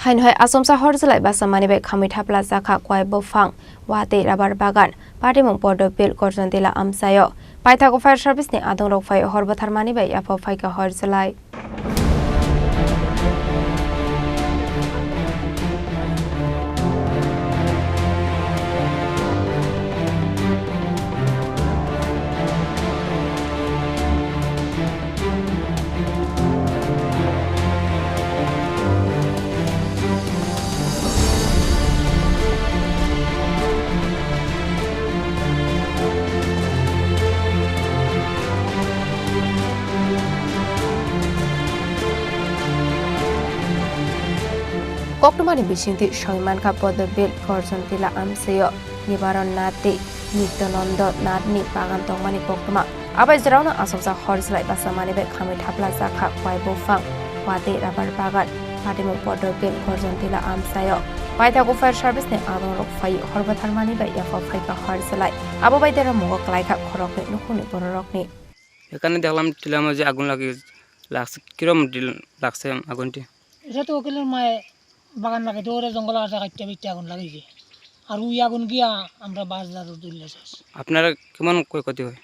Haino Achomsa Horjwlai Bachamanibai Khamwi Thapla Chakha Kowai Buphang Wate Rubban Bagan Party Mung Podo Bill Horjwlai Amsayo Paithago Fire Service ni Adong Rok Fai Horjwlai Yapo Faika Horjwlai Koktumani Bishinti Shoiman Kapodo Bill Horjwlai Amsayo Nibaron Nati Nitonondo Nadni Bagan Tongmani Koktuma Abai Zrauna Achomsa Horjwlai Bachamanibai Khamwi Thapla Chakha Kowai Buphang Wate Rubban Bagan Party Mung Podo Bill Horjwlai Amsayo Paithago Fire Service ni Adong Rok Fai Horjwlai Yapo Faika Horjwlai Abo Baidera Mugok Laika Khorang ni Nukuni Bororokni এখানে দেখলাম tiller মধ্যে আগুন লাগছে কিরম লাগছে আগুনটি এটা তো ওকেলের মায়ে বাগান লাগাইতে ওরে জঙ্গল আছে কাটতে বিটতে আগুন লাগিয়েছে আর ওই আগুন গিয়া আমরা বাজার তুললে শেষ আপনারা কেমন ক্ষয়ক্ষতি হয়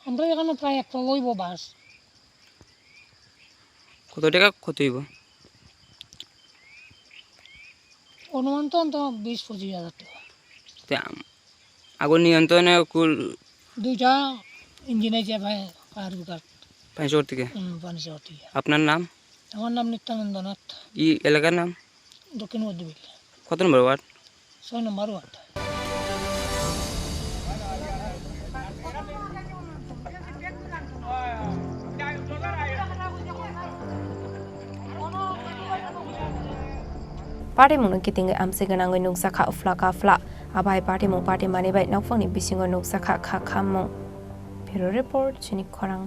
আমরা এখানে প্রায় একটা লইব বাস কত টাকা ক্ষতি হইব অনুমান তো 20-25 হাজার টাকা আগুন নিয়ন্ত্রণে কুল দুইটা ইঞ্জিন আছে ভাই ফায়ার ব্রিগেড পাঁচশোর থেকে আপনার নাম আমার নাম নিত্যানন্দনাথ ই এলাকার নাম দক্ষিণ মধ্যবিল কত নম্বর ওয়ার্ড 6 নম্বর word Party Mung Kiting Amsiganang Nuksaka Flaka Fla Abai Party Mung Party Manibai Nokfoni Bising Nuksaka Khamwi Bureau Report Chini Khorang